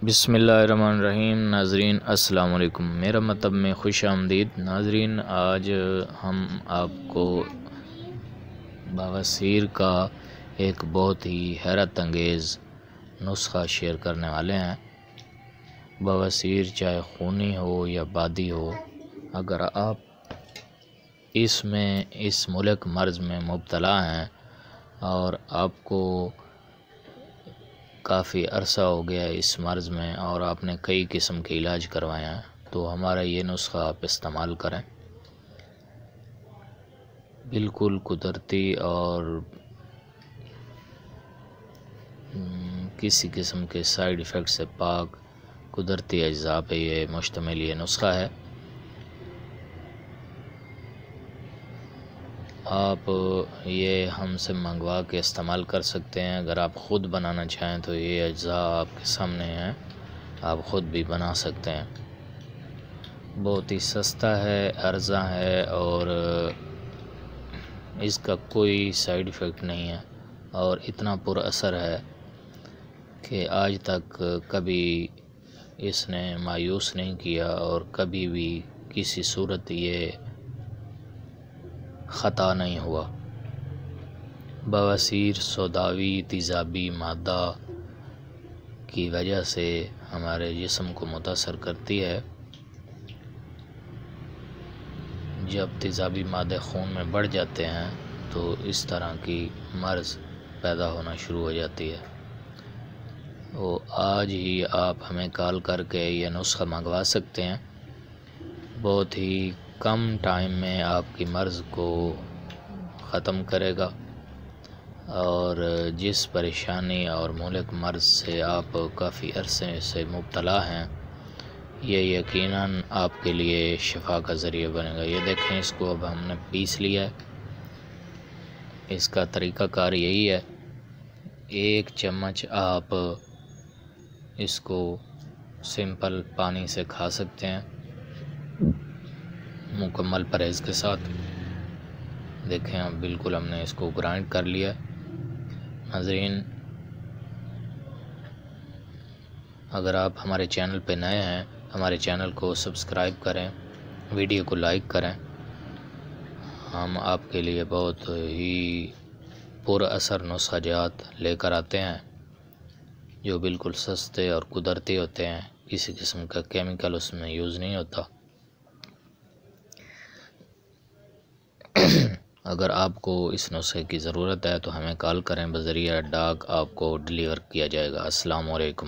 بسم اللہ الرحمن الرحیم۔ ناظرین السلام علیکم، میرا مطلب میں خوش آمدید۔ ناظرین، آج ہم آپ کو بواسیر کا ایک بہت ہی حیرت انگیز نسخہ شیئر کرنے والے ہیں۔ بواسیر چاہے خونی ہو یا بادی ہو، اگر آپ اس ملک مرض میں مبتلا ہیں اور آپ کو کافی عرصہ ہو گیا اس مرض میں اور آپ نے کئی قسم کے علاج کروائے ہیں، تو ہمارا یہ نسخہ آپ استعمال کریں۔ بالکل قدرتی اور کسی قسم کے سائیڈ ایفیکٹ سے پاک قدرتی اجزاء پہ یہ مشتمل یہ نسخہ ہے۔ آپ یہ ہم سے منگوا کے استعمال کر سکتے ہیں۔ اگر آپ خود بنانا چاہیں تو یہ اجزاء آپ کے سامنے ہیں، آپ خود بھی بنا سکتے ہیں۔ بہت ہی سستا ہے، ارزاں ہے اور اس کا کوئی سائیڈ ایفیکٹ نہیں ہے اور اتنا پر اثر ہے کہ آج تک کبھی اس نے مایوس نہیں کیا اور کبھی بھی کسی صورت یہ خطا نہیں ہوا۔ بواسیر سوداوی تیزابی مادہ کی وجہ سے ہمارے جسم کو متاثر کرتی ہے۔ جب تیزابی مادے خون میں بڑھ جاتے ہیں تو اس طرح کی مرض پیدا ہونا شروع ہو جاتی ہے۔ وہ آج ہی آپ ہمیں کال کر کے یہ نسخہ منگوا سکتے ہیں۔ بہت ہی کم ٹائم میں آپ کی مرض کو ختم کرے گا اور جس پریشانی اور مہلک مرض سے آپ کافی عرصے سے مبتلا ہیں، یہ یقیناً آپ کے لیے شفا کا ذریعہ بنے گا۔ یہ دیکھیں، اس کو اب ہم نے پیس لیا ہے۔ اس کا طریقہ کار یہی ہے، 1 چمچ آپ اس کو سمپل پانی سے کھا سکتے ہیں مکمل پرہیز کے ساتھ۔ دیکھیں اب بالکل ہم نے اس کو گرائنڈ کر لیا ہے۔ ناظرین، اگر آپ ہمارے چینل پہ نئے ہیں، ہمارے چینل کو سبسکرائب کریں، ویڈیو کو لائک کریں۔ ہم آپ کے لیے بہت ہی پر اثر نسخہ جات لے کر آتے ہیں جو بالکل سستے اور قدرتی ہوتے ہیں، کسی قسم کا کیمیکل اس میں یوز نہیں ہوتا۔ اگر آپ کو اس نسخے کی ضرورت ہے تو ہمیں کال کریں، بذریعہ ڈاک آپ کو ڈیلیور کیا جائے گا۔ السلام علیکم۔